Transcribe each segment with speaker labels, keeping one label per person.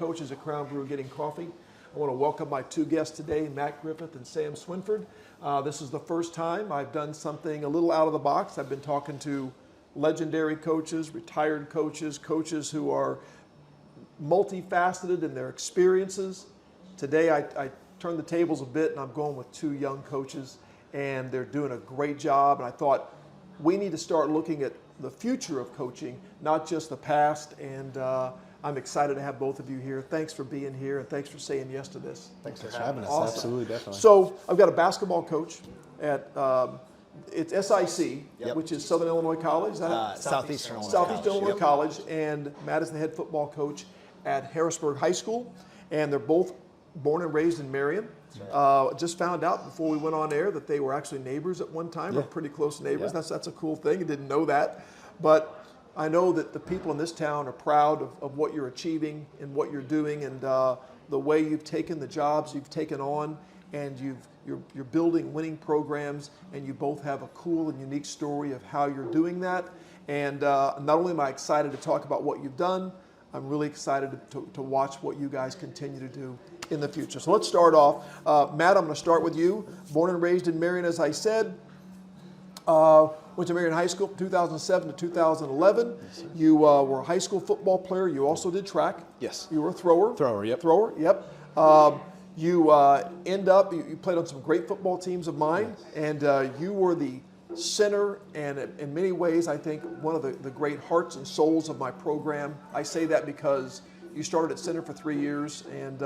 Speaker 1: coaches at Crown Brew Getting Coffee. I want to welcome my two guests today, Matt Griffith and Sam Swinford. This is the first time I've done something a little out of the box. I've been talking to legendary coaches, retired coaches, coaches who are multifaceted in their experiences. Today I turned the tables a bit and I'm going with two young coaches and they're doing a great job, and I thought we need to start looking at the future of coaching, not just the past, and I'm excited to have both of you here. Thanks for being here and thanks for saying yes to this.
Speaker 2: Thanks for having us.
Speaker 1: Awesome.
Speaker 2: Absolutely, definitely.
Speaker 1: So I've got a basketball coach at it's SIC, which is Southern Illinois College. Is that
Speaker 2: Southeastern Illinois
Speaker 1: Southeastern
Speaker 2: College.
Speaker 1: Illinois College, and Matt is the head football coach at Harrisburg High School, and they're both born and raised in Marion. Just found out before we went on air that they were actually neighbors at one time, or pretty close neighbors. That's a cool thing. I didn't know that, but I know that the people in this town are proud of what you're achieving and what you're doing, and the way you've taken the jobs you've taken on, and you're building winning programs, and you both have a cool and unique story of how you're doing that. And not only am I excited to talk about what you've done, I'm really excited to watch what you guys continue to do in the future. So let's start off. Matt, I'm going to start with you. Born and raised in Marion, as I said. Went to Marion High School from 2007 to 2011.
Speaker 2: Yes,
Speaker 1: you were a high school football player. You also did track.
Speaker 2: Yes.
Speaker 1: You were a thrower.
Speaker 2: Thrower, yep.
Speaker 1: Thrower, yep. You played on some great football teams of mine, and you were the center, and in many ways, I think, one of the great hearts and souls of my program. I say that because you started at center for 3 years, and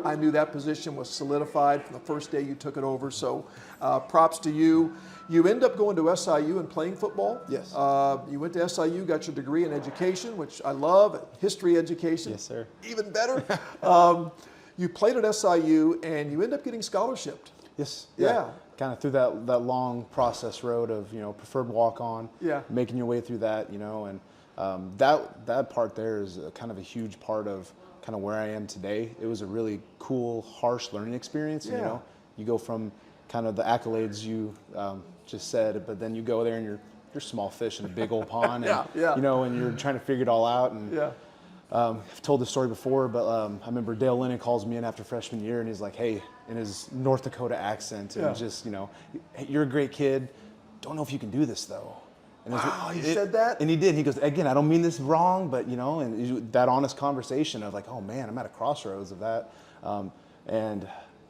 Speaker 1: I knew that position was solidified from the first day you took it over, so props to you. You end up going to SIU and playing football.
Speaker 2: Yes.
Speaker 1: You went to SIU, got your degree in education, which I love, history education.
Speaker 2: Yes, sir.
Speaker 1: Even better. You played at SIU, and you end up getting scholarshiped.
Speaker 2: Yes.
Speaker 1: Yeah.
Speaker 2: Kind of through that long process road of, preferred walk-on, making your way through that, and that part there is kind of a huge part of kind of where I am today. It was a really cool, harsh learning experience.
Speaker 1: Yeah.
Speaker 2: You go from kind of the accolades you just said, but then you go there and you're small fish in a big old pond, and and you're trying to figure it all out. And I've told this story before, but I remember Dale Lennon calls me in after freshman year, and he's like, "Hey," in his North Dakota accent, and just "Hey, you're a great kid. Don't know if you can do this though." And
Speaker 1: wow, he said that?
Speaker 2: And he did. He goes, "Again, I don't mean this wrong, but and that honest conversation of like, oh man, I'm at a crossroads of that, and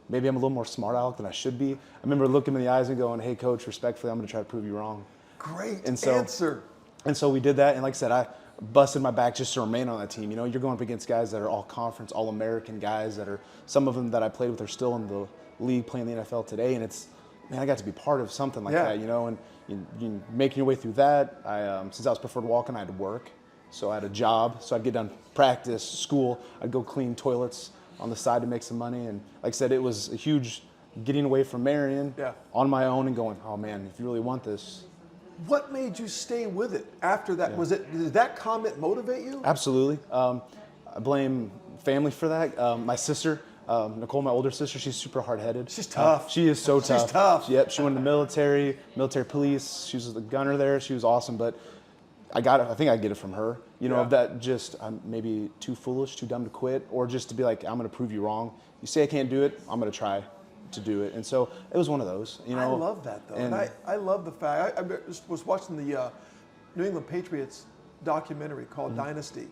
Speaker 2: maybe I'm a little more smart aleck than I should be." I remember looking him in the eyes and going, "Hey, coach, respectfully, I'm going to try to prove you wrong."
Speaker 1: Great
Speaker 2: answer. And so we did that, and like I said, I busted my back just to remain on that team. You're going up against guys that are all conference, All-American guys that are, some of them that I played with are still in the league playing the NFL today, and I got to be part of something like that, and you making your way through that. Since I was preferred walking, I had to work, so I had a job, so I'd get done practice, school, I'd go clean toilets on the side to make some money, and like I said, it was a huge getting away from Marion on my own and going, oh man, if you really want this.
Speaker 1: What made you stay with it after that? Did that comment motivate you?
Speaker 2: Absolutely. I blame family for that. My sister, Nicole, my older sister, she's super hard-headed.
Speaker 1: She's tough.
Speaker 2: She is so tough.
Speaker 1: She's tough.
Speaker 2: Yep, she went in the military police. She was the gunner there. She was awesome, but I think I get it from her. Of that just, I'm maybe too foolish, too dumb to quit, or just to be like, I'm going to prove you wrong. You say I can't do it, I'm going to try to do it. And so it was one of those.
Speaker 1: I love that though, and I love the fact. I was watching the New England Patriots documentary called Dynasty,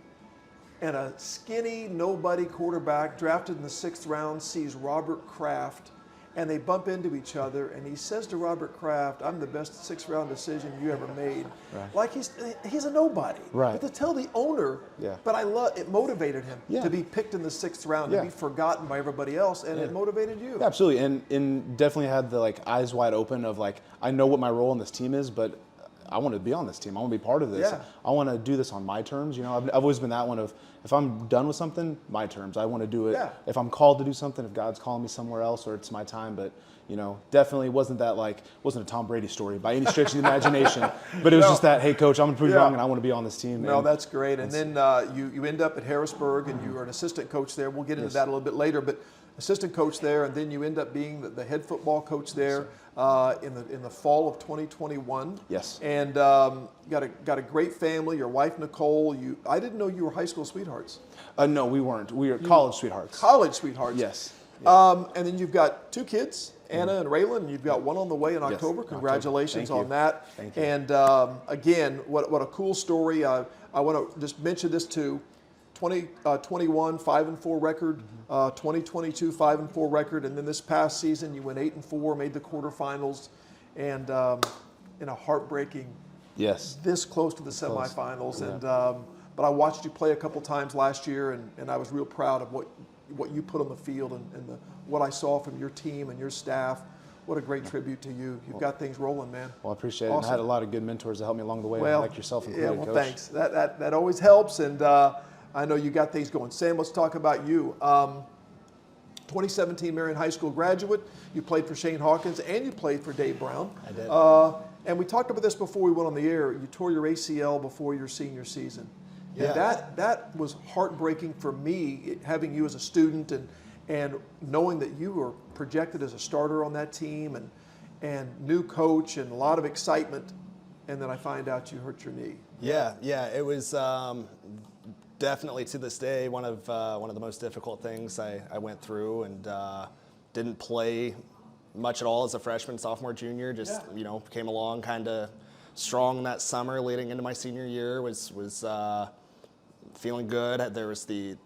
Speaker 1: and a skinny nobody quarterback drafted in the 6th round sees Robert Kraft, and they bump into each other, and he says to Robert Kraft, "I'm the best 6th round decision you ever made."
Speaker 2: Right.
Speaker 1: Like he's a nobody.
Speaker 2: Right.
Speaker 1: But to tell the owner, but it motivated him to be picked in the 6th round, to be forgotten by everybody else, and it motivated you.
Speaker 2: Yeah, absolutely, and definitely had the eyes wide open of I know what my role in this team is, but I want to be on this team. I want to be part of this. I want to do this on my terms. I've always been that one of, if I'm done with something, my terms. I want to do it. If I'm called to do something, if God's calling me somewhere else or it's my time, but definitely wasn't that wasn't a Tom Brady story by any stretch of the imagination. But it was just that, hey, coach, I'm going to prove you wrong, and I want to be on this team.
Speaker 1: No, that's great. And then you end up at Harrisburg, and you were an assistant coach there. We'll get into that a little bit later, but assistant coach there, and then you end up being the head football coach there in the fall of 2021.
Speaker 2: Yes.
Speaker 1: And got a great family. Your wife Nicole. I didn't know you were high school sweethearts. sweethearts?
Speaker 2: No, we weren't. We were college sweethearts.
Speaker 1: College sweethearts.
Speaker 2: Yes.
Speaker 1: And then you've got 2 kids, Anna and Raylan, and you've got one on the way in October.
Speaker 2: Yes,
Speaker 1: Congratulations
Speaker 2: October.
Speaker 1: on that.
Speaker 2: Thank you.
Speaker 1: And again, what a cool story. I want to just mention this too. 2021 5-4 record, 2022 5-4 record, and then this past season you went 8-4, made the quarterfinals, and in a heartbreaking.
Speaker 2: Yes.
Speaker 1: This close to the semifinals, and but I watched you play a couple times last year, and I was real proud of what you put on the field and what I saw from your team and your staff. What a great tribute to you. You've got things rolling, man.
Speaker 2: Well, I appreciate it.
Speaker 1: Awesome.
Speaker 2: And I had a lot of good mentors that helped me along the way, like yourself included,
Speaker 1: yeah, well,
Speaker 2: Coach.
Speaker 1: thanks. That always helps, and I know you got things going. Sam, let's talk about you. 2017 Marion High School graduate. You played for Shane Hawkins and you played for Dave Brown.
Speaker 3: I did.
Speaker 1: And we talked about this before we went on the air. You tore your ACL before your senior season.
Speaker 3: Yeah.
Speaker 1: And that was heartbreaking for me, having you as a student and knowing that you were projected as a starter on that team and new coach and a lot of excitement. And then I find out you hurt your knee.
Speaker 3: Yeah, it was definitely to this day one of the most difficult things I went through, and didn't play much at all as a freshman, sophomore, junior. Just came along kind of strong that summer leading into my senior year. Was feeling good. There was the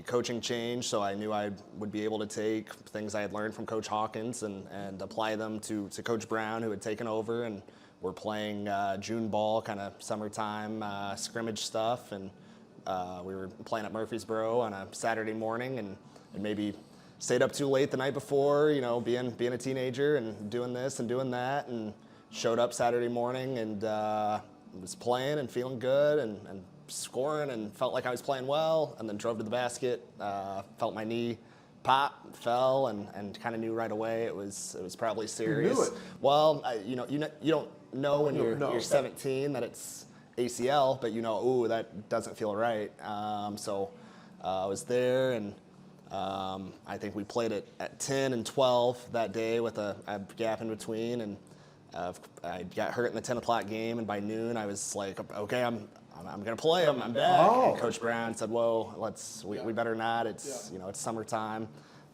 Speaker 3: coaching change, so I knew I would be able to take things I had learned from Coach Hawkins and apply them to Coach Brown, who had taken over, and we're playing June ball, kind of summertime scrimmage stuff, and we were playing at Murfreesboro on a Saturday morning, and maybe stayed up too late the night before, being a teenager and doing this and doing that, and showed up Saturday morning and was playing and feeling good and scoring and felt like I was playing well, and then drove to the basket, felt my knee pop, fell, and kind of knew right away it was probably serious.
Speaker 1: You knew it.
Speaker 3: Well, you don't know when you're 17 that it's ACL, but that doesn't feel right. So I was there, and I think we played it at 10 and 12 that day with a gap in between, and I got hurt in the 10 o'clock game, and by noon I was like, okay, I'm gonna play. I'm back.
Speaker 1: Oh.
Speaker 3: And Coach Brown said, "Whoa, we better not. It's it's summertime."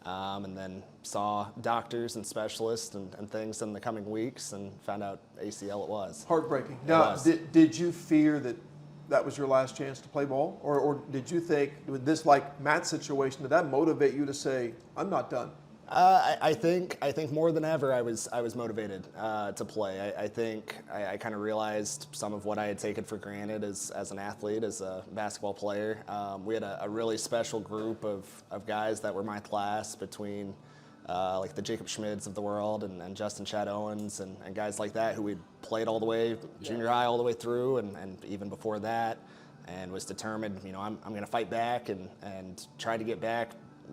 Speaker 3: And then saw doctors and specialists and things in the coming weeks, and found out ACL it was.
Speaker 1: Heartbreaking. Now, did you fear that was your last chance to play ball, or did you think with this like Matt's situation, did that motivate you to say, "I'm not done"?
Speaker 3: I think more than ever I was motivated to play. I think I kind of realized some of what I had taken for granted as an athlete, as a basketball player. We had a really special group of guys that were my class, between like the Jacob Schmids of the world and Justin Chad Owens and guys like that, who we'd played all the way junior high all the way through and even before that, and was determined, I'm going to fight back and try to get back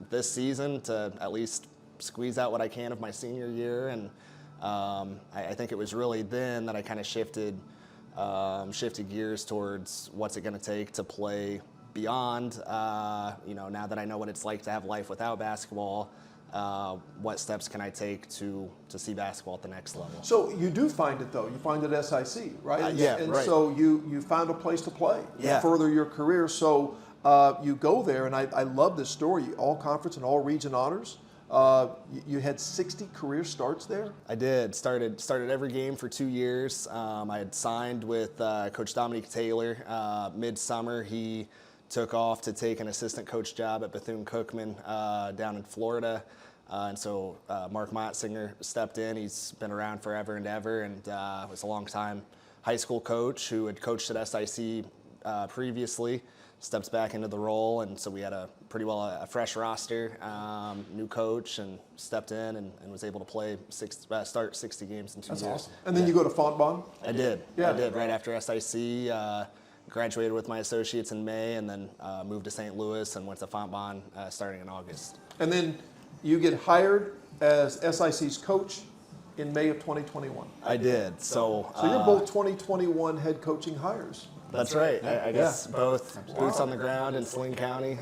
Speaker 3: this season to at least squeeze out what I can of my senior year. And I think it was really then that I kind of shifted gears towards what's it going to take to play beyond, now that I know what it's like to have life without basketball, what steps can I take to see basketball at the next level.
Speaker 1: So you do find it though. You find it at SIC, right? And
Speaker 3: right.
Speaker 1: so you found a place to play, further your career. So you go there, and I love this story. All conference and all region honors. You had 60 career starts there?
Speaker 3: I did. Started every game for 2 years. I had signed with Coach Dominique Taylor. Midsummer, he took off to take an assistant coach job at Bethune-Cookman down in Florida. And so Mark Motzinger stepped in. He's been around forever and ever, and was a long-time high school coach who had coached at SIC previously. Steps back into the role, and so we had a fresh roster, new coach, and stepped in and was able to start 60 games in 2 years.
Speaker 1: Awesome. And then you go to Fontbonne?
Speaker 3: I did. Right after SIC, graduated with my associates in May, and then moved to St. Louis and went to Fontbonne starting in August.
Speaker 1: And then you get hired as SIC's coach in May of 2021.
Speaker 3: I did. So
Speaker 1: you're both 2021 head coaching hires.
Speaker 3: That's right. I guess both boots on the ground in Saline County. In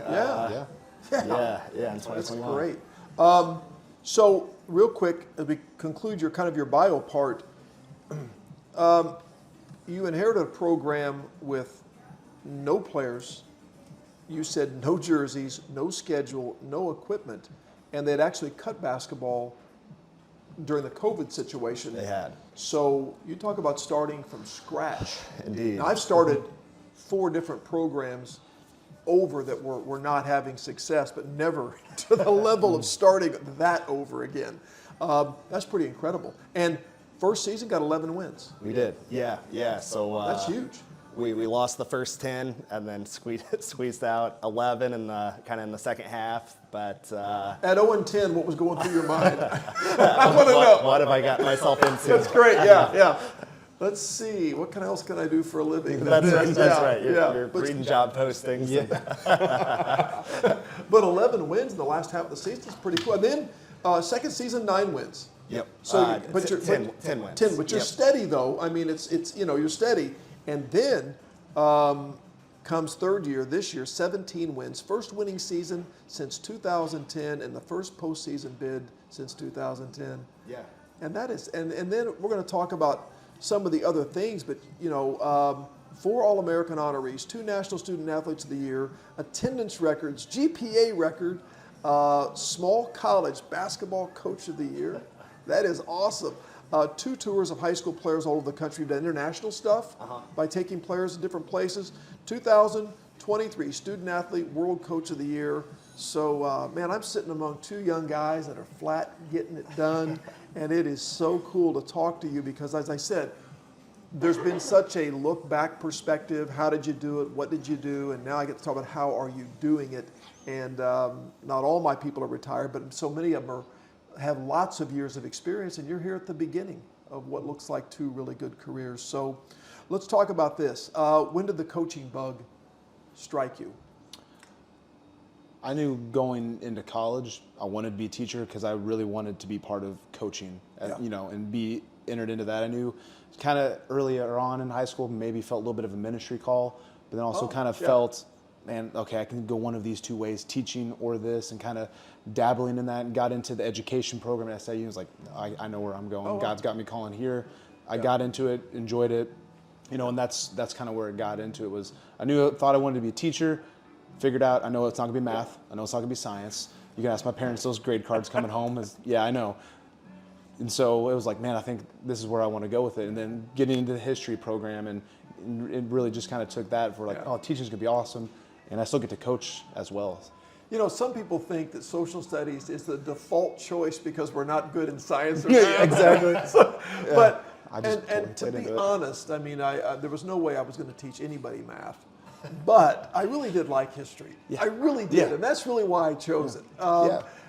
Speaker 3: 2021.
Speaker 1: That's great. So real quick, as we conclude your bio part, you inherited a program with no players you said no jerseys, no schedule, no equipment, and they'd actually cut basketball during the COVID situation.
Speaker 3: They had.
Speaker 1: So you talk about starting from scratch.
Speaker 3: Indeed.
Speaker 1: Now, I've started 4 different programs over that were not having success, but never to the level of starting that over again. That's pretty incredible. And first season got 11 wins.
Speaker 3: We did. Yeah. So
Speaker 1: That's huge.
Speaker 3: We lost the first 10 and then squeezed out 11 in the second half. But
Speaker 1: At 0-10, what was going through your mind? I want to know.
Speaker 3: what have I got myself into?
Speaker 1: That's great. Yeah. Let's see. What else can I do for a living?
Speaker 3: That's right.
Speaker 1: Yeah.
Speaker 3: You're reading job postings.
Speaker 1: But 11 wins in the last half of the season is pretty cool. And then second season, 9 wins.
Speaker 3: Yep.
Speaker 1: So, but you're
Speaker 3: 10 wins.
Speaker 1: 10, but you're steady though. I mean, it's you're steady. And then comes third year, this year, 17 wins. First winning season since 2010 and the first postseason bid since 2010.
Speaker 3: Yeah.
Speaker 1: And that is, and then we're going to talk about some of the other things, but 4 All-American honorees, 2 National Student Athletes of the Year, attendance records, GPA record, small college basketball coach of the year. That is awesome. 2 tours of high school players all over the country. You've done international stuff by taking players in different places. 2023 Student Athlete World Coach of the Year. So, man, I'm sitting among 2 young guys that are flat getting it done, and it is so cool to talk to you because, as I said, there's been such a look-back perspective. How did you do it? What did you do? And now I get to talk about how are you doing it. And not all my people are retired, but so many of them have lots of years of experience, and you're here at the beginning of what looks like 2 really good careers. So let's talk about this. When did the coaching bug strike you?
Speaker 2: I knew going into college I wanted to be a teacher because I really wanted to be part of coaching, and be entered into that. I knew kind of earlier on in high school maybe felt a little bit of a ministry call, but then also felt, man, okay, I can go one of these 2 ways, teaching or this, and kind of dabbling in that, and got into the education program at SIU. And was like, I know where I'm going. God's got me calling here. I got into it, enjoyed it, and that's kind of where it got into. It was thought I wanted to be a teacher. Figured out, I know it's not going to be math. I know it's not going to be science. You can ask my parents those grade cards coming home. Yeah, I know. And so it was like, man, I think this is where I want to go with it. And then getting into the history program, and it really just kind of took that for teaching's going to be awesome. And I still get to coach as well.
Speaker 1: Some people think that social studies is the default choice because we're not good in science or math.
Speaker 2: Yeah, exactly.
Speaker 1: But
Speaker 2: I just
Speaker 1: and to
Speaker 2: played
Speaker 1: be
Speaker 2: into it.
Speaker 1: honest, I mean, there was no way I was going to teach anybody math. But I really did like history. I really did, and that's really why I chose it.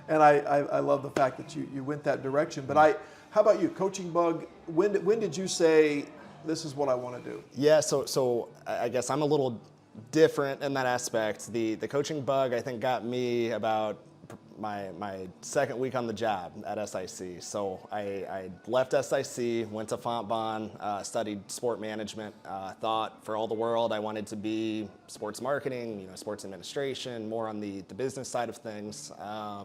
Speaker 1: And I love the fact that you went that direction. But how about you, coaching bug? When did you say this is what I want to do?
Speaker 3: Yeah, so I guess I'm a little different in that aspect. The coaching bug I think got me about my second week on the job at SIC. So I left SIC, went to Fontbonne, studied sport management, thought for all the world I wanted to be sports marketing, sports administration, more on the business side of things. I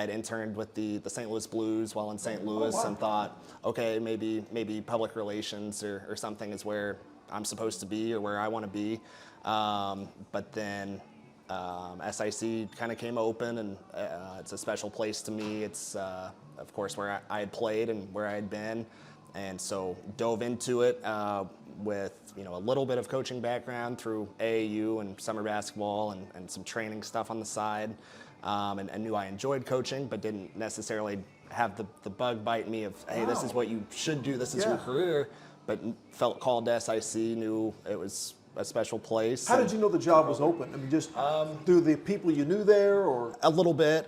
Speaker 3: had interned with the St. Louis Blues while in St. Louis and thought, okay, maybe public relations or something is where I'm supposed to be or where I want to be. But then SIC kind of came open, and it's a special place to me. It's, of course, where I had played and where I had been, and so dove into it with a little bit of coaching background through AAU and summer basketball and some training stuff on the side, and knew I enjoyed coaching, but didn't necessarily have the bug bite me of, hey, this is what you should do, this is your career, but felt called to SIC, knew it was a special place.
Speaker 1: How did you know the job was open? I mean, just through the people you knew there, or?
Speaker 3: A little bit.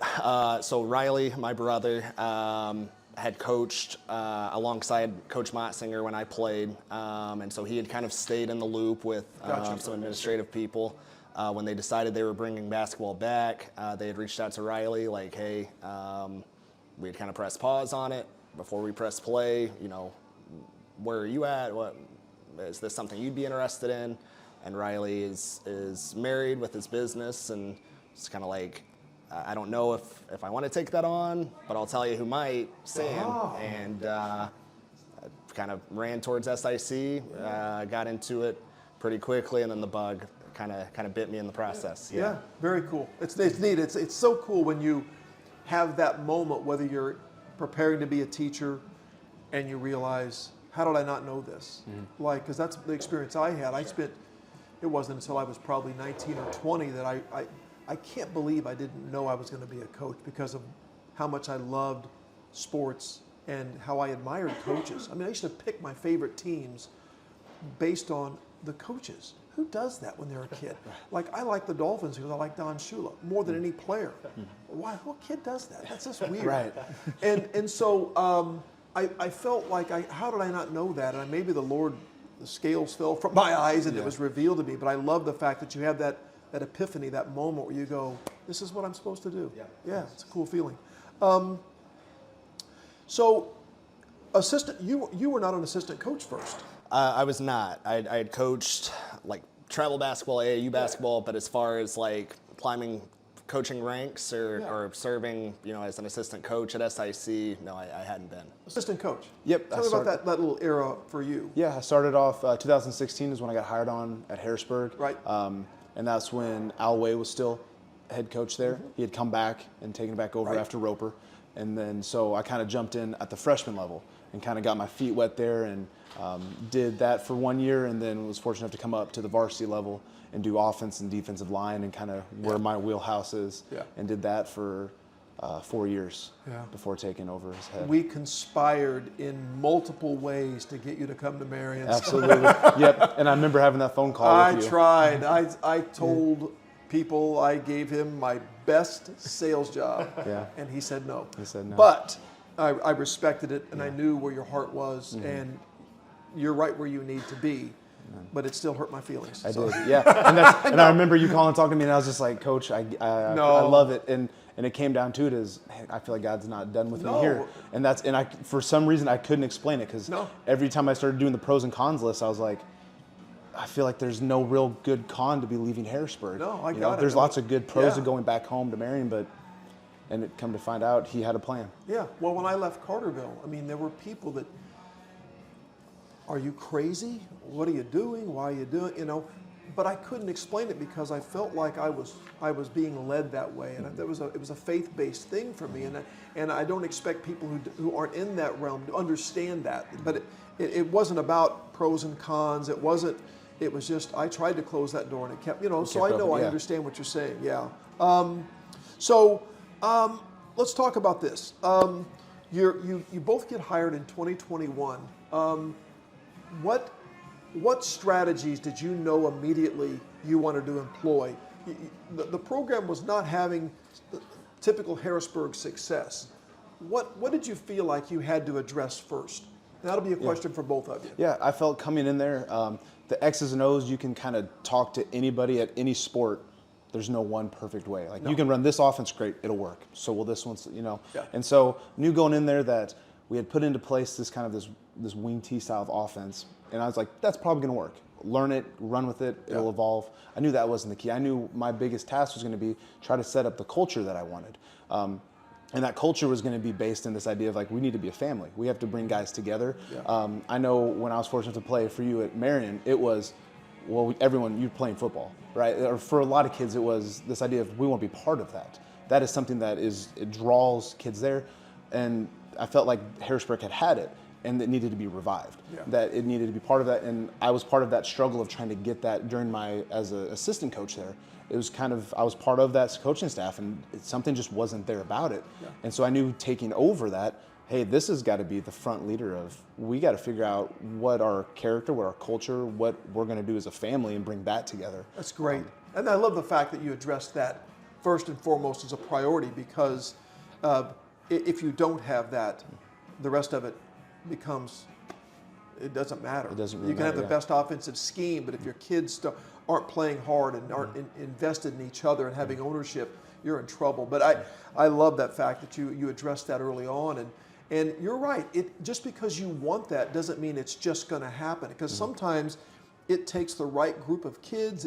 Speaker 3: So Riley, my brother, had coached alongside Coach Motzinger when I played, and so he had kind of stayed in the loop with some administrative people. When they decided they were bringing basketball back, they had reached out to Riley, like, hey, we had kind of pressed pause on it before we pressed play. Where are you at? What is this something you'd be interested in? And Riley is married with his business, and it's kind of like, I don't know if I want to take that on, but I'll tell you who might, Sam. And kind of ran towards SIC, got into it pretty quickly, and then the bug kind of bit me in the process.
Speaker 1: Yeah, very cool. It's neat. It's so cool when you have that moment, whether you're preparing to be a teacher and you realize, how did I not know this? Like, because that's the experience I had. It wasn't until I was probably 19 or 20 that I can't believe I didn't know I was going to be a coach because of how much I loved sports and how I admired coaches. I mean, I used to pick my favorite teams based on the coaches. Who does that when they're a kid? Like, I like the Dolphins because I like Don Shula more than any player. Why? What kid does that? That's just weird.
Speaker 2: Right.
Speaker 1: And so I felt like, how did I not know that? And maybe the scales fell from my eyes and it was revealed to me. But I love the fact that you have that epiphany, that moment where you go, this is what I'm supposed to do. Yeah, it's a cool feeling. So, you were not an assistant coach first.
Speaker 3: I was not. I had coached like travel basketball, AAU basketball, but as far as like climbing coaching ranks or serving, as an assistant coach at SIC, no, I hadn't been.
Speaker 1: Assistant coach.
Speaker 2: Yep.
Speaker 1: Tell me about that little era for you.
Speaker 2: Yeah, I started off 2016 is when I got hired on at Harrisburg.
Speaker 1: Right.
Speaker 2: And that's when Al Way was still head coach there. He had come back and taken it back over after Roper. And then so I kind of jumped in at the freshman level and kind of got my feet wet there and did that for 1 year, and then was fortunate enough to come up to the varsity level and do offense and defensive line and kind of where my wheelhouse is. And did that for 4 years before taking over as head.
Speaker 1: We conspired in multiple ways to get you to come to Marion.
Speaker 2: Absolutely. Yep. And I remember having that phone call with you.
Speaker 1: I tried. I told people I gave him my best sales job, and he said no.
Speaker 2: He said no.
Speaker 1: But I respected it, and I knew where your heart was, and you're right where you need to be. But it still hurt my feelings.
Speaker 2: I did, yeah. And I remember you calling and talking to me, and I was just like, Coach, I love it. And it came down to it as, hey, I feel like God's not done with me here. And for some reason I couldn't explain it, because every time I started doing the pros and cons list, I was like, I feel like there's no real good con to be leaving Harrisburg.
Speaker 1: No, I got it.
Speaker 2: There's lots of good pros to going back home to Marion, and it come to find out he had a plan.
Speaker 1: Yeah. Well, when I left Carterville, I mean, there were people that, are you crazy? What are you doing? Why are you doing? But I couldn't explain it because I felt like I was being led that way, and it was a faith-based thing for me, and I don't expect people who aren't in that realm to understand that. But it wasn't about pros and cons. It was just I tried to close that door and it kept So I know I understand what you're saying. Yeah. Let's talk about this. You both get hired in 2021. What strategies did you know immediately you wanted to employ? The program was not having typical Harrisburg success. What did you feel like you had to address first? And that'll be a question for both of you.
Speaker 2: Yeah, I felt coming in there, the X's and O's, you can kind of talk to anybody at any sport. There's no one perfect way. Like, you can run this offense, great, it'll work. So will this one,
Speaker 1: Yeah.
Speaker 2: And so knew going in there that we had put into place this wing T style of offense. And I was like, that's probably going to work. Learn it, run with it, it'll evolve. I knew that wasn't the key. I knew my biggest task was going to be try to set up the culture that I wanted. And that culture was going to be based in this idea of like, we need to be a family. We have to bring guys together. Yeah. I know when I was fortunate to play for you at Marion, it was, you're playing football, right? Or for a lot of kids, it was this idea of we want to be part of that. That is something it draws kids there. And I felt like Harrisburg had it, and it needed to be revived. Yeah. That it needed to be part of that, and I was part of that struggle of trying to get that during as an assistant coach there. It was I was part of that coaching staff, and something just wasn't there about it. Yeah. And so I knew taking over that, hey, this has got to be the front leader of, we got to figure out what our character, what our culture, what we're going to do as a family and bring that together.
Speaker 1: That's great. And I love the fact that you addressed that first and foremost as a priority, because if you don't have that, the rest of it it doesn't matter.
Speaker 2: It doesn't really
Speaker 1: You can have
Speaker 2: matter,
Speaker 1: the best offensive scheme, but if your kids aren't playing hard and aren't invested in each other and having ownership, you're in trouble. But I love that fact that you addressed that early on. And you're right. Just because you want that doesn't mean it's just going to happen. Because sometimes it takes the right group of kids.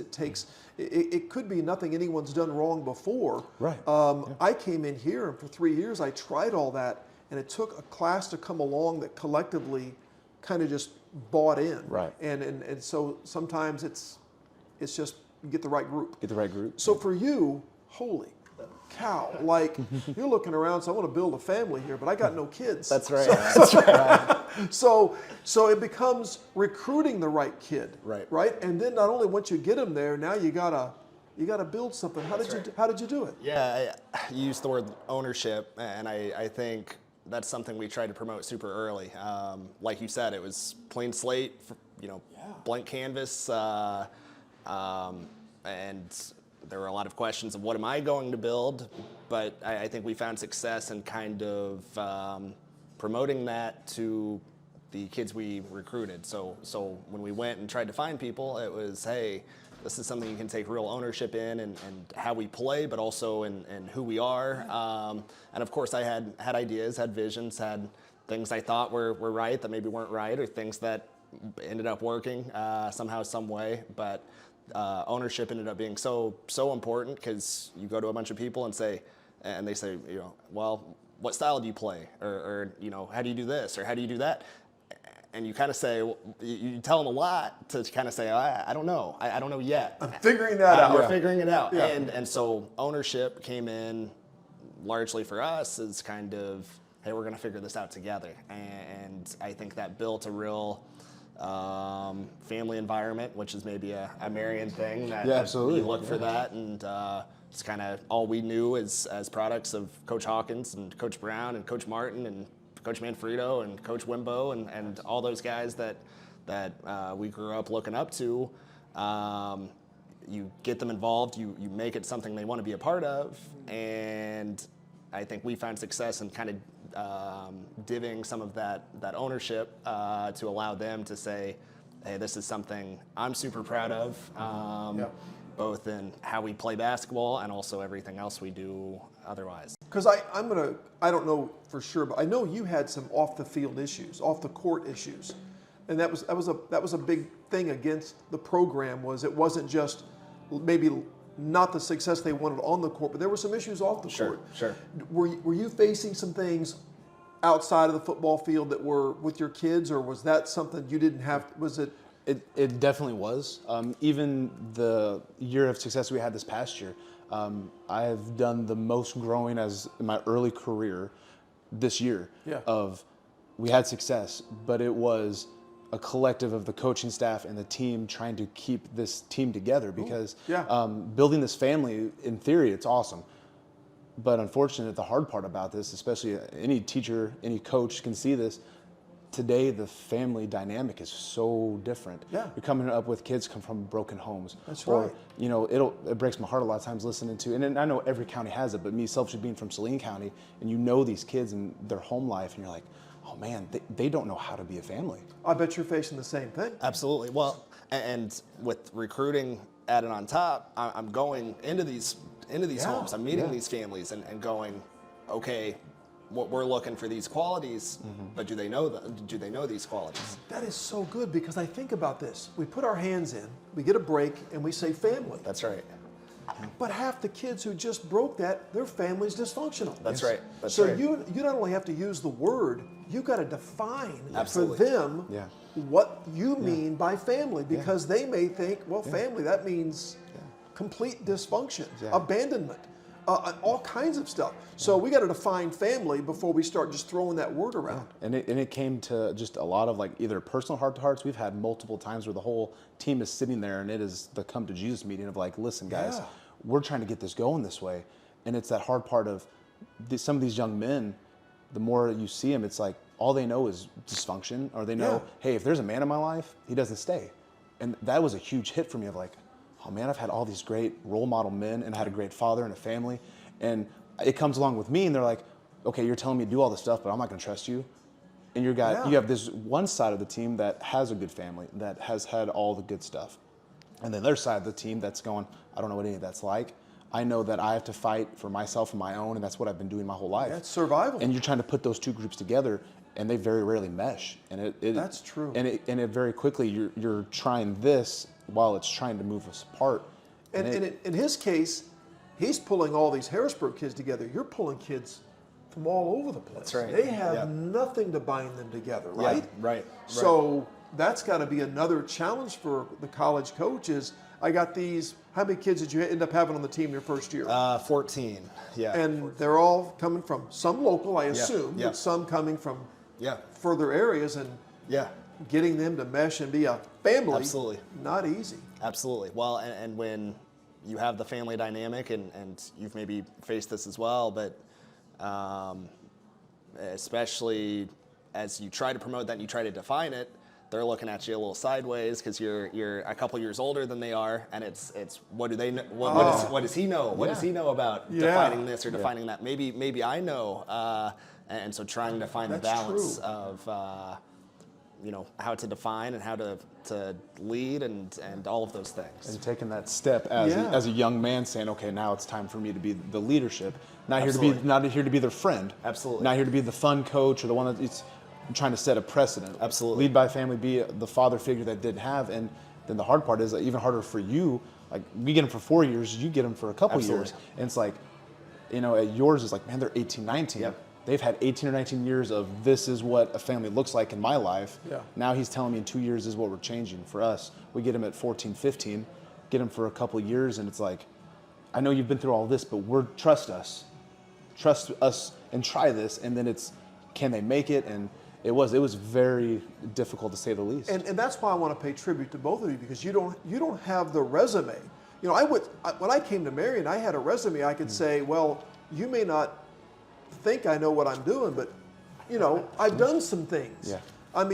Speaker 1: It could be nothing anyone's done wrong before.
Speaker 2: Right.
Speaker 1: I came in here, and for 3 years I tried all that, and it took a class to come along that collectively kind of just bought in.
Speaker 2: Right.
Speaker 1: And so sometimes it's just you get the right group.
Speaker 2: Get the right group.
Speaker 1: So for you, holy cow, like you're looking around, so I want to build a family here, but I got no kids.
Speaker 3: That's right.
Speaker 1: So it becomes recruiting the right kid.
Speaker 3: Right.
Speaker 1: And then not only once you get them there, now you gotta build something. How did you do it?
Speaker 3: Yeah, you used the word ownership, and I think that's something we tried to promote super early. Like you said, it was clean slate, blank canvas, and there were a lot of questions of what am I going to build, but I think we found success in kind of promoting that to the kids we recruited. So when we went and tried to find people, it was, hey, this is something you can take real ownership in and how we play, but also in who we are. And of course, I had ideas, had visions, had things I thought were right that maybe weren't right, or things that ended up working somehow, some way. But ownership ended up being so important, because you go to a bunch of people and they say, well, what style do you play? Or how do you do this? Or how do you do that? And you kind of say, you tell them a lot to kind of say, I don't know. I don't know yet.
Speaker 1: I'm figuring that out.
Speaker 3: We're figuring it out.
Speaker 1: Yeah.
Speaker 3: And so ownership came in largely for us as kind of, hey, we're going to figure this out together. And I think that built a real family environment, which is maybe a Marion thing. That
Speaker 2: absolutely.
Speaker 3: You look for that, and it's kind of all we knew as products of Coach Hawkins and Coach Brown and Coach Martin and Coach Manfredo and Coach Wimbo and all those guys that we grew up looking up to. You get them involved, you make it something they want to be a part of, and I think we found success in kind of divvying some of that ownership to allow them to say, hey, this is something I'm super proud of, both in how we play basketball and also everything else we do otherwise.
Speaker 1: Because I don't know for sure, but I know you had some off the field issues, off the court issues, and that was a big thing against the program. It wasn't just maybe not the success they wanted on the court, but there were some issues off the court.
Speaker 3: Sure.
Speaker 1: Were you facing some things outside of the football field that were with your kids, or was that something you didn't have? Was it?
Speaker 2: It definitely was. Even the year of success we had this past year, I have done the most growing as in my early career this year. We had success, but it was a collective of the coaching staff and the team trying to keep this team together, because building this family, in theory, it's awesome. But unfortunately, the hard part about this, especially any teacher, any coach can see this, today the family dynamic is so different. You're coming up with kids come from broken homes.
Speaker 1: That's right.
Speaker 2: Or, it breaks my heart a lot of times listening to, and I know every county has it, but me selfishly being from Saline County, and these kids and their home life, and you're like, oh man, they don't know how to be a family.
Speaker 1: I bet you're facing the same thing.
Speaker 3: Absolutely. Well, and with recruiting added on top, I'm going into these homes. I'm meeting these families and going, okay, what we're looking for these qualities, but do they know these qualities?
Speaker 1: That is so good, because I think about this. We put our hands in, we get a break, and we say family.
Speaker 3: That's right.
Speaker 1: But half the kids who just broke that, their family's dysfunctional.
Speaker 3: That's right.
Speaker 1: So you not only have to use the word, you got to define
Speaker 3: Absolutely.
Speaker 1: for them what you mean by family, because they may think, well, family, that means complete dysfunction, abandonment, all kinds of stuff. So we got to define family before we start just throwing that word around.
Speaker 2: And it came to just a lot of like either personal heart-to-hearts. We've had multiple times where the whole team is sitting there, and it is the come to Jesus meeting of like, listen guys, we're trying to get this going this way. And it's that hard part of some of these young men, the more you see them, it's like all they know is dysfunction, or they know, hey, if there's a man in my life, he doesn't stay. And that was a huge hit for me of like, oh man, I've had all these great role model men, and I had a great father and a family. And it comes along with me, and they're like, okay, you're telling me to do all this stuff, but I'm not going to trust you. And you have this one side of the team that has a good family, that has had all the good stuff. And then their side of the team that's going, I don't know what any of that's like. I know that I have to fight for myself and my own, and that's what I've been doing my whole life.
Speaker 1: That's survival.
Speaker 2: And you're trying to put those two groups together, and they very rarely mesh. And
Speaker 1: that's true.
Speaker 2: And it very quickly, you're trying this while it's trying to move us apart.
Speaker 1: And in his case, he's pulling all these Harrisburg kids together. You're pulling kids from all over the place.
Speaker 3: That's right.
Speaker 1: They have nothing to bind them together, right?
Speaker 3: Right.
Speaker 1: So that's got to be another challenge for the college coach is, I got these. How many kids did you end up having on the team your first year?
Speaker 3: 14, yeah.
Speaker 1: And they're all coming from some local, I assume,
Speaker 3: yeah.
Speaker 1: but some coming from
Speaker 3: Yeah,
Speaker 1: further areas, and
Speaker 3: yeah,
Speaker 1: getting them to mesh and be a family,
Speaker 3: Absolutely.
Speaker 1: not easy.
Speaker 3: absolutely. Well, and when you have the family dynamic, and you've maybe faced this as well, but especially as you try to promote that and you try to define it, they're looking at you a little sideways because you're a couple years older than they are, and it's what do they know? What does he know? What does he know about defining this or defining that? Maybe I know, and so trying to find the balance of how to define and how to lead and all of those things.
Speaker 2: And taking that step as a young man, saying, okay, now it's time for me to be the leadership. Not here to be their friend.
Speaker 3: Absolutely.
Speaker 2: Not here to be the fun coach or the one that's trying to set a precedent.
Speaker 3: Absolutely.
Speaker 2: Lead by family, be the father figure that didn't have. And then the hard part is even harder for you. Like, we get them for 4 years, you get them for a couple years. And it's like, at yours is like, man, they're 18, 19.
Speaker 3: Yep.
Speaker 2: They've had 18 or 19 years of this is what a family looks like in my life.
Speaker 1: Yeah.
Speaker 2: Now he's telling me in 2 years is what we're changing. For us, we get him at 14, 15, get him for a couple of years, and it's like, I know you've been through all this, but trust us and try this. And then it's, can they make it? And it was very difficult to say the least.
Speaker 1: And that's why I want to pay tribute to both of you, because you don't have the resume. When I came to Marion, I had a resume. I could say, well, you may not think I know what I'm doing, but I've done some things.
Speaker 2: Yeah.
Speaker 1: I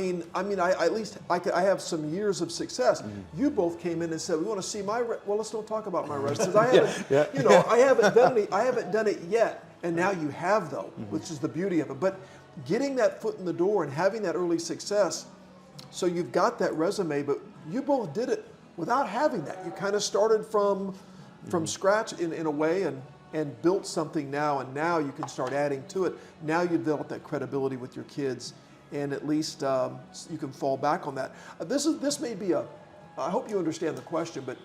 Speaker 1: have some years of success. You both came in and said, we want to see well, let's don't talk about my resume. I haven't done it yet. And now you have, though, which is the beauty of it. But getting that foot in the door and having that early success, so you've got that resume, but you both did it without having that. You kind of started from scratch in a way and built something now, and now you can start adding to it. Now you develop that credibility with your kids, and at least you can fall back on that. This may be I hope you understand the question, but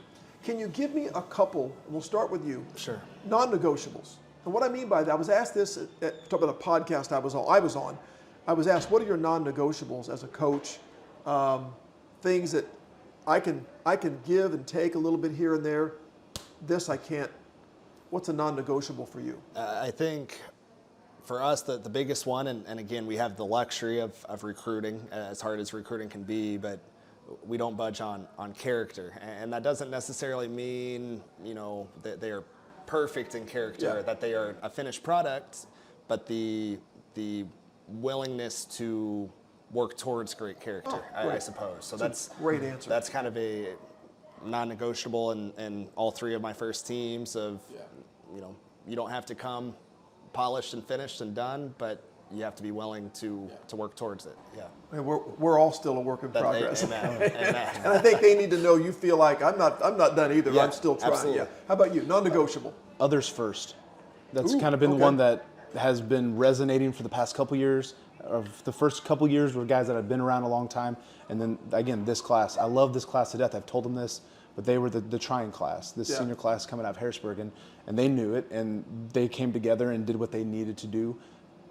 Speaker 1: can you give me a couple, and we'll start with you.
Speaker 3: Sure.
Speaker 1: Non-negotiables. And what I mean by that, I was asked this talking about a podcast I was on. I was asked, what are your non-negotiables as a coach? Things that I can give and take a little bit here and there. This I can't. What's a non-negotiable for you?
Speaker 3: I think for us, the biggest one, and again, we have the luxury of recruiting, as hard as recruiting can be, but we don't budge on character. And that doesn't necessarily mean, that they are perfect in character, that they are a finished product, but the willingness to work towards great character, I suppose. So that's
Speaker 1: a great answer.
Speaker 3: That's kind of a non-negotiable in all three of my first teams of, you don't have to come polished and finished and done, but you have to be willing to work towards it. Yeah.
Speaker 1: And we're all still a work in progress.
Speaker 3: Amen.
Speaker 1: And I think they need to know you feel like I'm not done either.
Speaker 3: Yeah,
Speaker 1: I'm still trying.
Speaker 3: absolutely.
Speaker 1: Yeah. How about you? Non-negotiable.
Speaker 2: Others first. That's kind of been the one that has been resonating for the past couple years. The first couple years were guys that have been around a long time. And then, again, this class. I love this class to death. I've told them this, but they were the trying class, this senior class coming out of Harrisburg. And they knew it, and they came together and did what they needed to do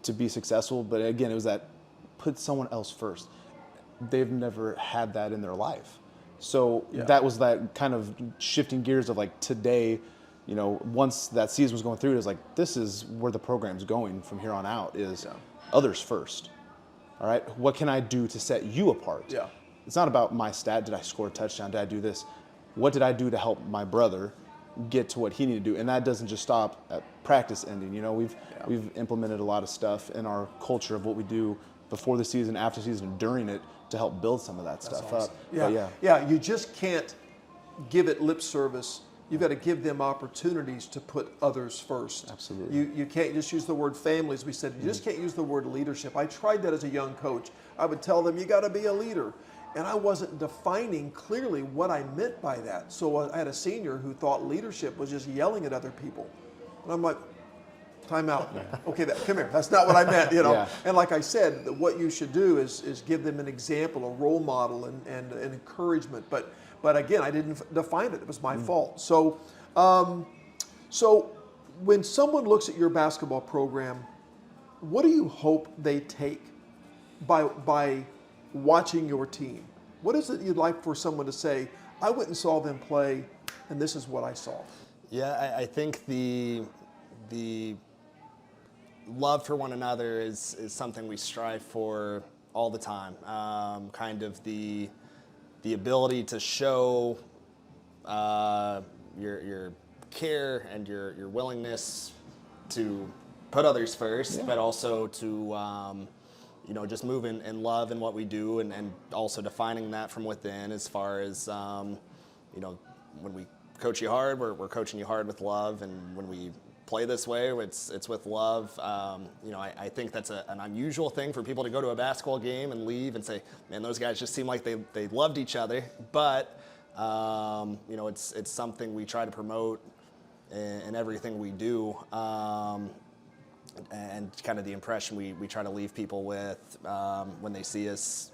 Speaker 2: to be successful. But again, it was that put someone else first. They've never had that in their life. So that was that kind of shifting gears of like today, once that season was going through, it was like, this is where the program's going from here on out is others first. All right, what can I do to set you apart?
Speaker 1: Yeah.
Speaker 2: It's not about my stat. Did I score a touchdown? Did I do this? What did I do to help my brother get to what he needed to do? And that doesn't just stop at practice ending. We've implemented a lot of stuff in our culture of what we do before the season, after the season, and during it to help build some of that stuff up.
Speaker 1: Yeah, you just can't give it lip service. You've got to give them opportunities to put others first.
Speaker 2: Absolutely.
Speaker 1: You can't just use the word family, as we said. You just can't use the word leadership. I tried that as a young coach. I would tell them, you got to be a leader. And I wasn't defining clearly what I meant by that. So I had a senior who thought leadership was just yelling at other people. And I'm like, time out. Okay, come here. That's not what I meant, And like I said, what you should do is give them an example, a role model, and an encouragement. But again, I didn't define it. It was my fault. So when someone looks at your basketball program, what do you hope they take by watching your team? What is it you'd like for someone to say, I went and saw them play, and this is what I saw?
Speaker 3: Yeah, I think the love for one another is something we strive for all the time. Kind of the ability to show your care and your willingness to put others first, but also to just move in love in what we do, and also defining that from within as far as when we coach you hard, we're coaching you hard with love, and when we play this way, it's with love. I think that's an unusual thing for people to go to a basketball game and leave and say, man, those guys just seem like they loved each other. But it's something we try to promote in everything we do, and kind of the impression we try to leave people with when they see us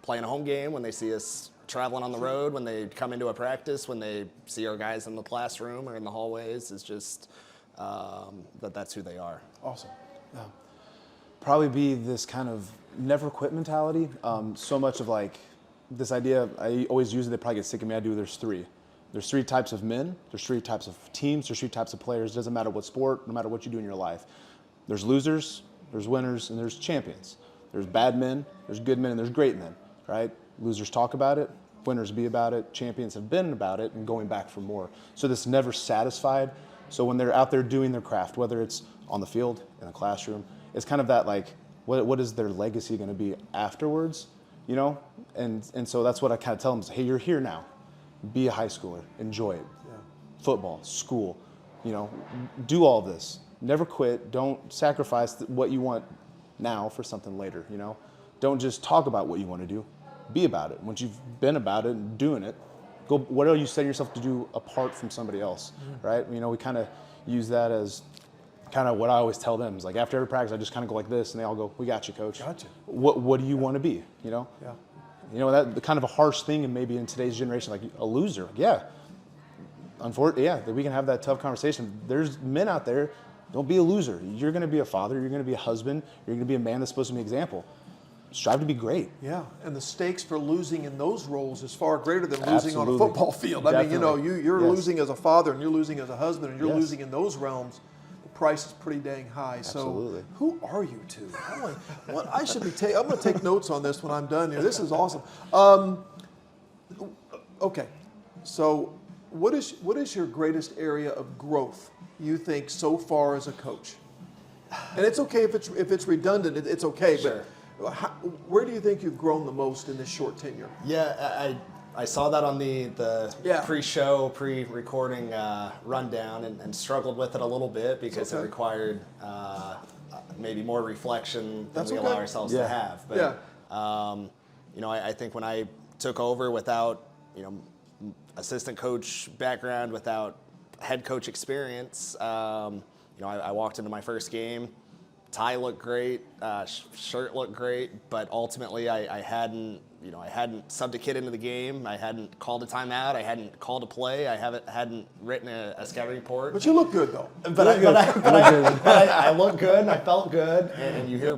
Speaker 3: playing a home game, when they see us traveling on the road, when they come into a practice, when they see our guys in the classroom or in the hallways, is just that's who they are.
Speaker 2: Awesome. Yeah. Probably be this kind of never quit mentality. So much of like this idea, I always use it, they probably get sick of me, I do, there's three. There's three types of men, there's three types of teams, there's three types of players. It doesn't matter what sport, no matter what you do in your life. There's losers, there's winners, and there's champions. There's bad men, there's good men, and there's great men, right? Losers talk about it, winners be about it, champions have been about it, and going back for more. So this never satisfied. So when they're out there doing their craft, whether it's on the field, in the classroom, it's kind of that like, what is their legacy going to be afterwards, And so that's what I kind of tell them is, hey, you're here now. Be a high schooler, enjoy it. Yeah. Football, school, do all this. Never quit. Don't sacrifice what you want now for something later, Don't just talk about what you want to do. Be about it. Once you've been about it and doing it, go. What are you setting yourself to do apart from somebody else, right? We kind of use that as kind of what I always tell them is like after every practice, I just kind of go like this, and they all go, "We got you, coach.
Speaker 1: Gotcha.
Speaker 2: What do you want to be?"
Speaker 1: Yeah.
Speaker 2: That kind of a harsh thing, and maybe in today's generation, like a loser. Yeah. Unfortunately, that we can have that tough conversation. There's men out there. Don't be a loser. You're going to be a father. You're going to be a husband. You're going to be a man that's supposed to be an example. Strive to be great.
Speaker 1: Yeah, and the stakes for losing in those roles is far greater than losing
Speaker 2: Absolutely.
Speaker 1: on a football field.
Speaker 2: Definitely.
Speaker 1: I mean, you're
Speaker 2: Yes.
Speaker 1: losing as a father, and you're losing as a husband, and you're
Speaker 2: Yes.
Speaker 1: losing in those realms. The price is pretty dang high.
Speaker 2: Absolutely.
Speaker 1: So, who are you two? I'm going to take notes on this when I'm done here. This is awesome. Okay, so what is your greatest area of growth you think so far as a coach? And it's okay if it's redundant. It's okay,
Speaker 3: Sure.
Speaker 1: but where do you think you've grown the most in this short tenure?
Speaker 3: Yeah, I saw that on the pre-show, pre-recording rundown, and struggled with it a little bit because it required maybe more reflection than we allow ourselves to have. But I think when I took over without assistant coach background, without head coach experience, I walked into my first game. Tie looked great, shirt looked great, but ultimately I hadn't subbed a kid into the game. I hadn't called a timeout. I hadn't called a play. I hadn't written a scouting report.
Speaker 1: But you look good though.
Speaker 3: But I looked good and I felt good. And you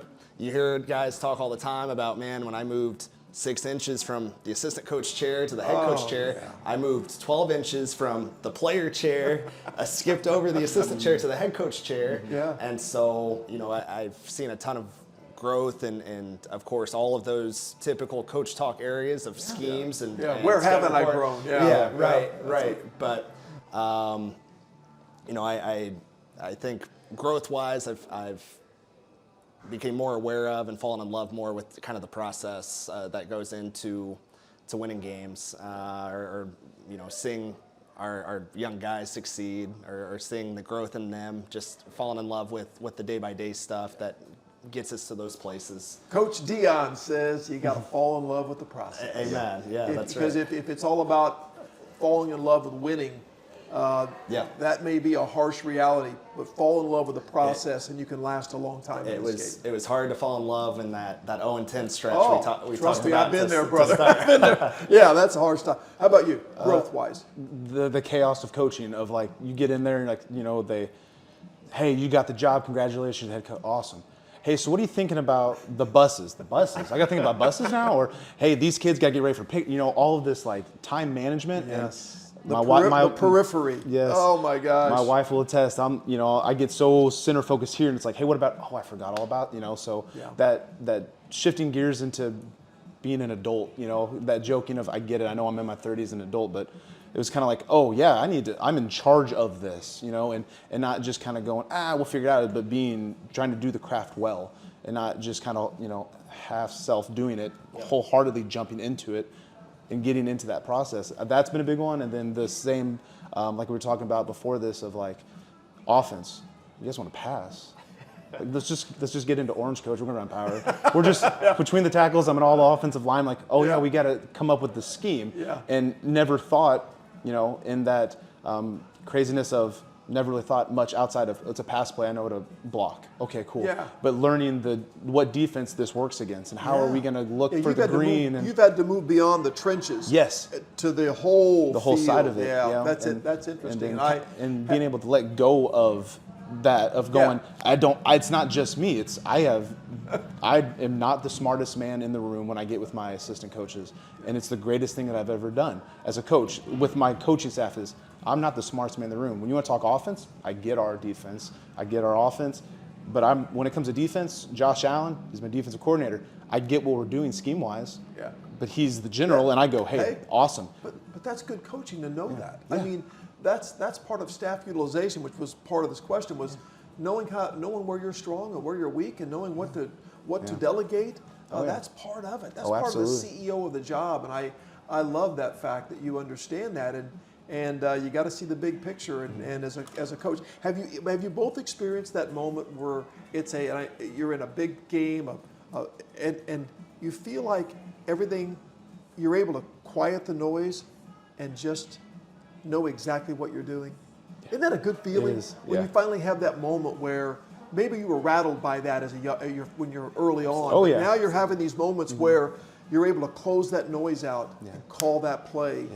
Speaker 3: hear guys talk all the time about, man, when I moved 6 inches from the assistant coach chair to the head coach chair. Yeah. I moved 12 inches from the player chair, I skipped over the assistant chair to the head coach chair.
Speaker 1: Yeah.
Speaker 3: And so, I've seen a ton of growth and of course, all of those typical coach talk areas of schemes and
Speaker 1: where haven't I grown?
Speaker 3: Right. But, I think growth-wise, I've became more aware of and fallen in love more with kind of the process that goes into winning games, or seeing our young guys succeed, or seeing the growth in them, just falling in love with the day-by-day stuff that gets us to those places.
Speaker 1: Coach Dion says you got to fall in love with the process.
Speaker 3: Amen. Yeah, that's right.
Speaker 1: Because if it's all about falling in love with winning, that may be a harsh reality, but fall in love with the process and you can last a long time.
Speaker 3: It was hard to fall in love in that 0-10 stretch. We
Speaker 1: trust
Speaker 3: talked
Speaker 1: me,
Speaker 3: about
Speaker 1: I've been there, brother. I've been there. Yeah, that's a hard stuff. How about you, growth-wise?
Speaker 2: The chaos of coaching, of like you get in there and hey, you got the job, congratulations, head coach, awesome. Hey, so what are you thinking about the buses? I got to think about buses now? Or, hey, these kids got to get ready for all of this like time management.
Speaker 1: Yes.
Speaker 2: And
Speaker 1: The periphery.
Speaker 2: Yes.
Speaker 1: Oh my gosh.
Speaker 2: My wife will attest. I get so center focused here, and it's like, hey, what about? Oh, I forgot all about. So that shifting gears into being an adult. That joking of I get it. I know I'm in my 30s, an adult, but it was kind of like, oh yeah, I'm in charge of this. And not just kind of going, we'll figure it out, but trying to do the craft well, and not just kind of half self doing it, wholeheartedly jumping into it. And getting into that process, that's been a big one. And then the same, like we were talking about before this, of like offense. You guys want to pass? Like, let's just get into orange, coach. We're gonna run power. We're just between the tackles. I'm in all the offensive line. Like, we got to come up with the scheme.
Speaker 1: Yeah.
Speaker 2: And never thought, in that craziness of. Never really thought much outside of it's a pass play. I know what to block. Okay, cool.
Speaker 1: Yeah.
Speaker 2: But learning what defense this works against and how are we going to look for the green.
Speaker 1: You've had to move beyond the trenches.
Speaker 2: Yes.
Speaker 1: To the whole
Speaker 2: field. Side of it.
Speaker 1: Yeah, that's it. That's interesting.
Speaker 2: And being able to let go of that, of going, it's not just me. I am not the smartest man in the room when I get with my assistant coaches. And it's the greatest thing that I've ever done as a coach with my coaching staff is I'm not the smartest man in the room. When you want to talk offense, I get our defense. I get our offense. But when it comes to defense, Josh Allen, he's my defensive coordinator. I get what we're doing scheme-wise.
Speaker 1: Yeah.
Speaker 2: But he's the general, and I go, hey, awesome.
Speaker 1: But that's good coaching to know that.
Speaker 2: Yeah.
Speaker 1: I mean, that's part of staff utilization, which was part of this question, was knowing where you're strong and where you're weak, and knowing what to delegate. That's part of it. That's part of the CEO of the job, and I love that fact that you understand that, and you got to see the big picture. And as a coach, have you both experienced that moment where you're in a big game and you feel like everything, you're able to quiet the noise and just know exactly what you're doing? Isn't that a good feeling?
Speaker 2: It is,
Speaker 1: when you finally have that moment where maybe you were rattled by that when you're early on.
Speaker 2: Oh,
Speaker 1: but
Speaker 2: yeah.
Speaker 1: now you're having these moments where you're able to close that noise out and call that play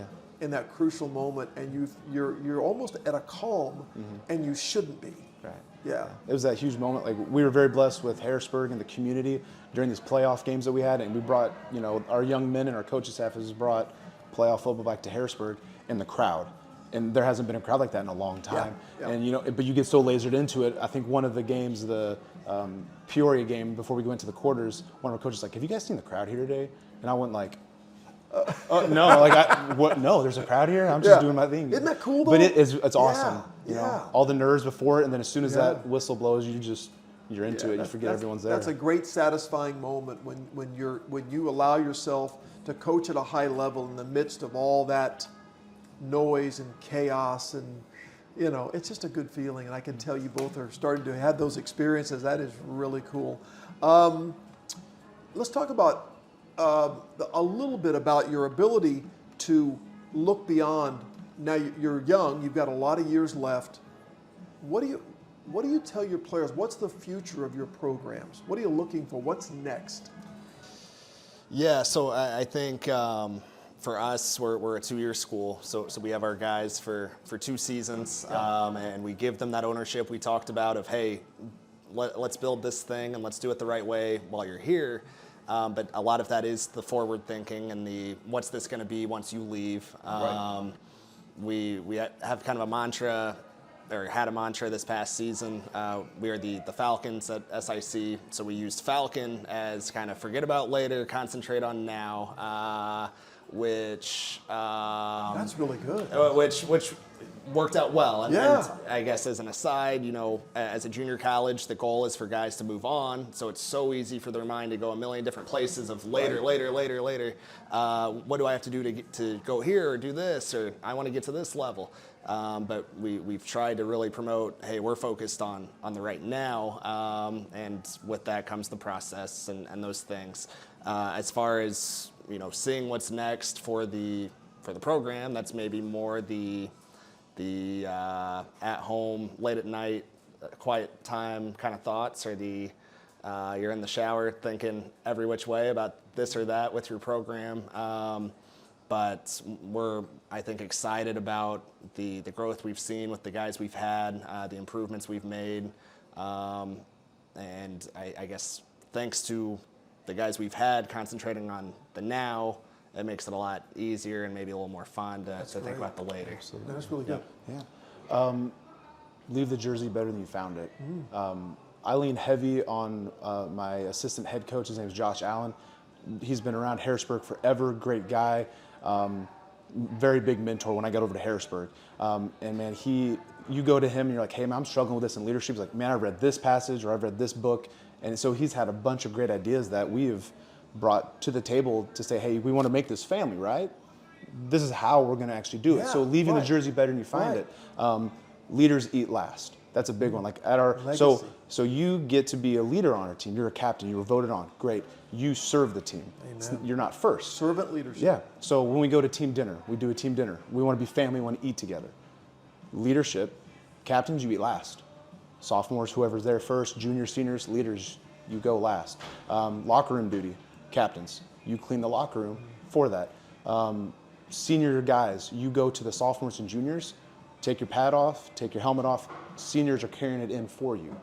Speaker 1: in that crucial moment, and you're almost at a calm, and you shouldn't be.
Speaker 2: Right.
Speaker 1: Yeah.
Speaker 2: It was that huge moment. Like, we were very blessed with Harrisburg and the community during these playoff games that we had, and we brought, our young men and our coaching staff has brought playoff football back to Harrisburg, and the crowd. And there hasn't been a crowd like that in a long time.
Speaker 1: Yeah.
Speaker 2: And but you get so lasered into it. I think one of the games, the Peoria game, before we went to the quarters, one of our coaches was like, "Have you guys seen the crowd here today?" And I went like, "No, what? No, there's a crowd here. I'm just doing my thing."
Speaker 1: Isn't that cool though?
Speaker 2: But it's awesome.
Speaker 1: Yeah.
Speaker 2: All the nerves before it, and then as soon as that whistle blows, you're into it. You forget everyone's there.
Speaker 1: That's a great, satisfying moment when you allow yourself to coach at a high level in the midst of all that noise and chaos, and it's just a good feeling. And I can tell you both are starting to have those experiences. That is really cool. Let's talk about a little bit about your ability to look beyond. Now you're young. You've got a lot of years left. What do you tell your players? What's the future of your programs? What are you looking for? What's next?
Speaker 3: Yeah, so I think for us, we're a 2-year school, so we have our guys for 2 seasons, and we give them that ownership we talked about of, hey, let's build this thing and let's do it the right way while you're here. But a lot of that is the forward thinking and the what's this going to be once you leave. We have kind of a mantra, or had a mantra this past season. We are the Falcons at SIC, so we used Falcon as kind of forget about later, concentrate on now, which
Speaker 1: that's really good.
Speaker 3: Which worked out well. And I guess as an aside, as a junior college, the goal is for guys to move on. So it's so easy for their mind to go a million different places of later. What do I have to do to go here or do this, or I want to get to this level. But we've tried to really promote, hey, we're focused on the right now, and with that comes the process and those things. As far as seeing what's next for the program, that's maybe more the at home, late at night, quiet time kind of thoughts, or you're in the shower thinking every which way about this or that with your program. But we're, I think, excited about the growth we've seen with the guys we've had, the improvements we've made. And I guess thanks to the guys we've had concentrating on the now it makes it a lot easier and maybe a little more fun to think about the later.
Speaker 1: That's really good.
Speaker 2: Yeah. Leave the jersey better than you found it. I lean heavy on my assistant head coach. His name is Josh Allen. He's been around Harrisburg forever. Great guy. Very big mentor when I got over to Harrisburg. And man, you go to him and you're like, hey man, I'm struggling with this in leadership. He's like, man, I read this passage or I've read this book. And so he's had a bunch of great ideas that we've brought to the table to say, hey, we want to make this family, right? This is how we're going to actually do it. So leaving the jersey better than you find it. Leaders eat last. That's a big one. Like at our so you get to be a leader on our team. You're a captain. You were voted on. Great. You serve the team. You're not first.
Speaker 1: Servant leadership.
Speaker 2: Yeah. So when we go to team dinner, we do a team dinner. We want to be family. We want to eat together. Leadership, captains, you eat last. Sophomores, whoever's there first. Juniors, seniors, leaders, you go last. Locker room duty, captains, you clean the locker room for that. Senior guys, you go to the sophomores and juniors. Take your pad off, take your helmet off. Seniors are carrying it in for you.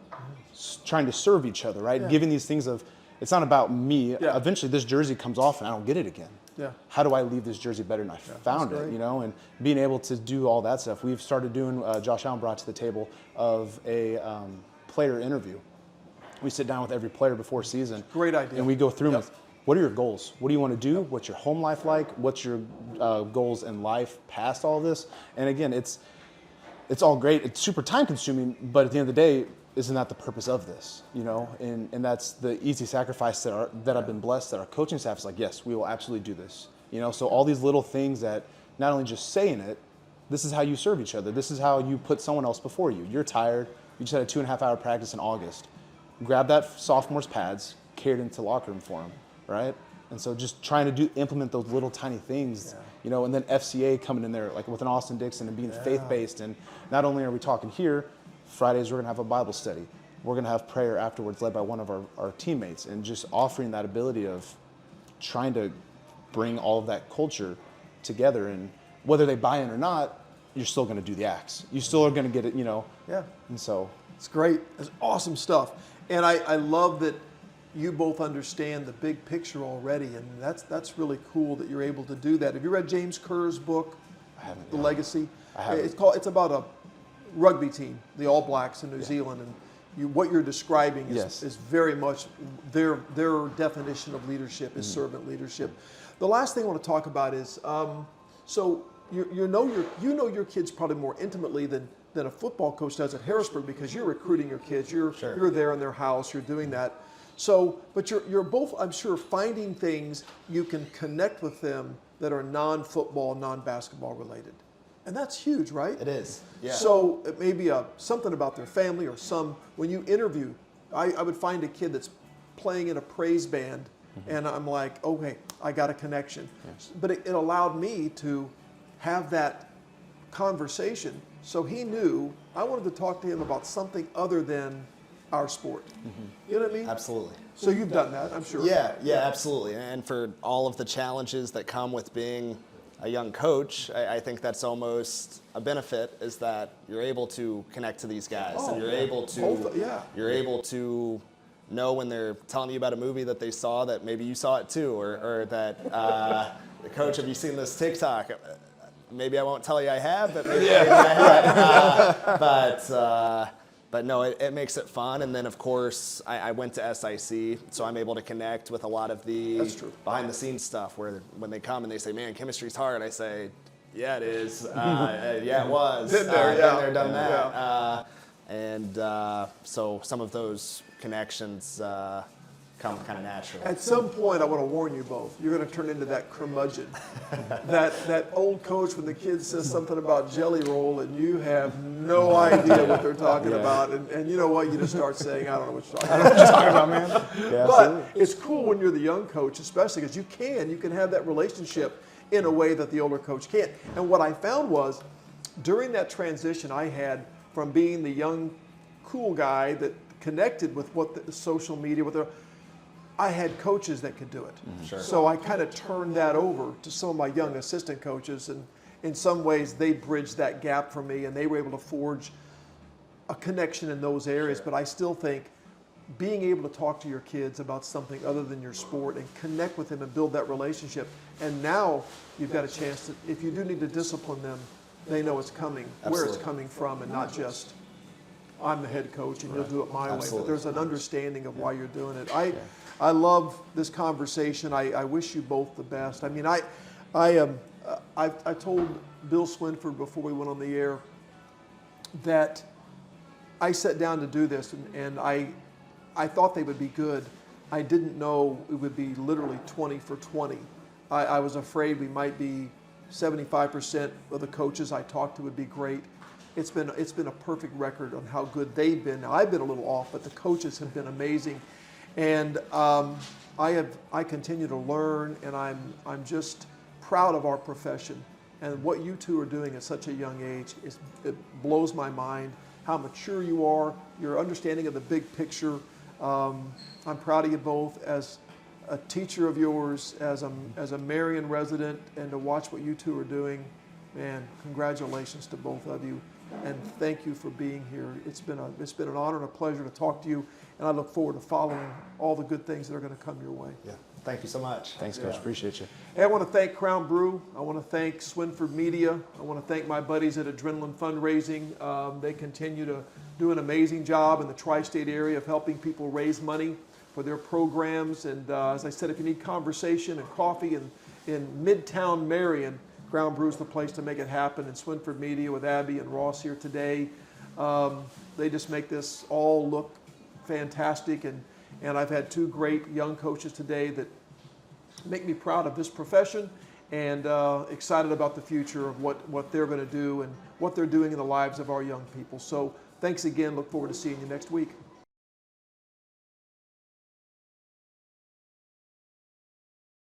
Speaker 2: Trying to serve each other, right? Giving these things of, it's not about me. Eventually this jersey comes off and I don't get it again. How do I leave this jersey better than I found it, you know? And being able to do all that stuff. We've started doing, Josh Allen brought to the table of a player interview. We sit down with every player before season.
Speaker 1: Great idea.
Speaker 2: And we go through them with, what are your goals? What do you want to do? What's your home life like? What's your goals in life past all this? And again, it's all great. It's super time consuming, but at the end of the day, isn't that the purpose of this? You know, and that's the easy sacrifice that I've been blessed that our coaching staff is like, yes, we will absolutely do this. You know, so all these little things that not only just saying it, this is how you serve each other. This is how you put someone else before you. You're tired. You just had a 2.5-hour practice in August. Grab that sophomore's pads, carry it into the locker room for them, right? And so just trying to implement those little tiny things, you know, and then FCA coming in there, like with an Austin Dixon and being faith-based. And not only are we talking here, Fridays we're going to have a Bible study. We're going to have prayer afterwards led by one of our teammates, and just offering that ability of trying to bring all of that culture together. And whether they buy in or not, you're still going to do the acts. You still are going to get it, you know. And so.
Speaker 1: It's great. It's awesome stuff. And I love that you both understand the big picture already, and that's really cool that you're able to do that. Have you read James Kerr's book,
Speaker 2: I haven't.
Speaker 1: The Legacy?
Speaker 2: I haven't.
Speaker 1: It's about a rugby team, the All Blacks in New Zealand, and what you're describing is very much their definition of leadership is servant leadership. The last thing I want to talk about is so you know your kids probably more intimately than a football coach does at Harrisburg, because you're recruiting your kids. You're there in their house. You're doing that. So, but you're both, I'm sure, finding things you can connect with them that are non-football, non-basketball related. And that's huge, right?
Speaker 3: It is. Yeah.
Speaker 1: So it may be something about their family, or when you interview, I would find a kid that's playing in a praise band, and I'm like, okay, I got a connection. But it allowed me to have that conversation. So he knew I wanted to talk to him about something other than our sport. You know what I mean?
Speaker 3: Absolutely.
Speaker 1: So you've done that, I'm sure.
Speaker 3: Yeah, absolutely. And for all of the challenges that come with being a young coach, I think that's almost a benefit, is that you're able to connect to these guys, and you're able to know when they're telling you about a movie that they saw that maybe you saw it too, or that coach, have you seen this TikTok? Maybe I won't tell you I have, but maybe I have. But no, it makes it fun. And then, of course, I went to SIC, so I'm able to connect with a lot of the behind-the-scenes stuff, where when they come and they say, man, chemistry's hard, I say, yeah, it is. Yeah, it was.
Speaker 1: Been there,
Speaker 3: been there, done that. And so some of those connections come kind of naturally.
Speaker 1: At some point, I want to warn you both, you're going to turn into that curmudgeon. that old coach when the kid says something about jelly roll and you have no idea what they're talking about. And you know what? You just start saying, I don't know what you're talking about.
Speaker 2: Man. Yeah,
Speaker 1: but
Speaker 2: absolutely.
Speaker 1: it's cool when you're the young coach, especially because you can have that relationship in a way that the older coach can't. And what I found was, during that transition I had from being the young, cool guy that connected with what the social media, I had coaches that could do it. So I kind of turned that over to some of my young assistant coaches, and in some ways they bridged that gap for me, and they were able to forge a connection in those areas. But I still think being able to talk to your kids about something other than your sport and connect with them and build that relationship. And now you've got a chance to, if you do need to discipline them, they know it's coming, where it's coming from, and not just, I'm the head coach and you'll do it my way. But there's an understanding of why you're doing it. I love this conversation. I wish you both the best. I mean, I told Bill Swinford before we went on the air that I sat down to do this, and I thought they would be good. I didn't know it would be literally 20 for 20. I was afraid we might be 75% of the coaches I talked to would be great. It's been a perfect record on how good they've been. Now, I've been a little off, but the coaches have been amazing, and I continue to learn, and I'm just proud of our profession. And what you two are doing at such a young age, it blows my mind. How mature you are, your understanding of the big picture. I'm proud of you both as a teacher of yours, as a Marion resident, and to watch what you two are doing. Man, congratulations to both of you, and thank you for being here. It's been an honor and a pleasure to talk to you, and I look forward to following all the good things that are going to come your way.
Speaker 3: Yeah, thank you so much.
Speaker 2: Thanks, Coach. Appreciate you.
Speaker 1: Hey, I want to thank Crown Brew. I want to thank Swinford Media. I want to thank my buddies at Adrenaline Fundraising. They continue to do an amazing job in the tri-state area of helping people raise money for their programs. And as I said, if you need conversation and coffee in Midtown Marion, Crown Brew is the place to make it happen. And Swinford Media with Abby and Ross here today, they just make this all look fantastic. And I've had two great young coaches today that make me proud of this profession and excited about the future of what they're going to do and what they're doing in the lives of our young people. So thanks again. Look forward to seeing you next week.